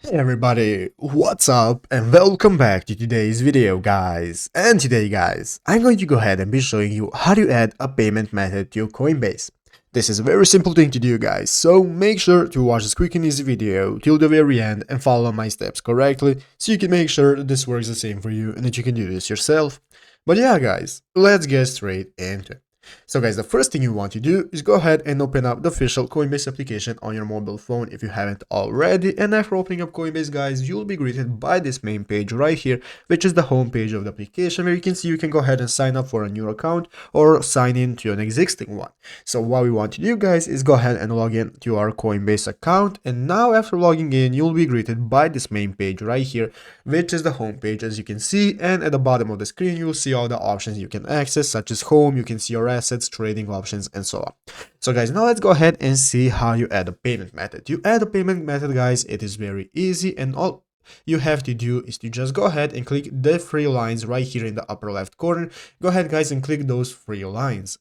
Hey everybody, what's up and welcome back to today's video guys. And today guys, I'm going to go ahead and be showing you how to add a payment method to your Coinbase. This is a very simple thing to do guys, so make sure to watch this quick and easy video till the very end and follow my steps correctly so you can make sure that this works the same for you and that you can do this yourself. But yeah guys, let's get straight into it. So guys, the first thing you want to do is go ahead and open up the official Coinbase application on your mobile phone if you haven't already, and after opening up Coinbase guys, you'll be greeted by this main page right here, which is the home page of the application, where you can see you can go ahead and sign up for a new account or sign in to an existing one. So what we want to do guys is go ahead and log in to our Coinbase account, and now after logging in, you'll be greeted by this main page right here, which is the home page as you can see, and at the bottom of the screen you'll see all the options you can access, such as home, you can see your assets, trading options, and so on. So guys, now let's go ahead and see how you add a payment method. You add a payment method guys, it is very easy, and all you have to do is to just go ahead and click the three lines right here in the upper left corner. Go ahead guys and click those three lines.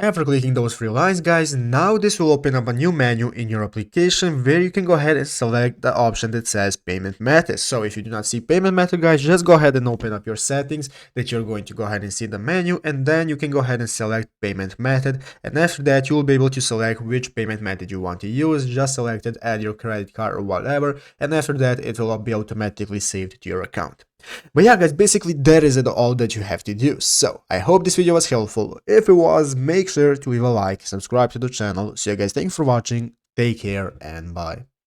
After clicking those three lines guys, now this will open up a new menu in your application where you can go ahead and select the option that says payment method. So if you do not see payment method guys, just go ahead and open up your settings that you're going to go ahead and see the menu, and then you can go ahead and select payment method, and after that you will be able to select which payment method you want to use. Just select it, add your credit card or whatever, and after that it will be automatically saved to your account. But yeah guys, basically that is all that you have to do. So I hope this video was helpful. If it was, make sure to leave a like, subscribe to the channel. So yeah guys, thanks for watching, take care and bye.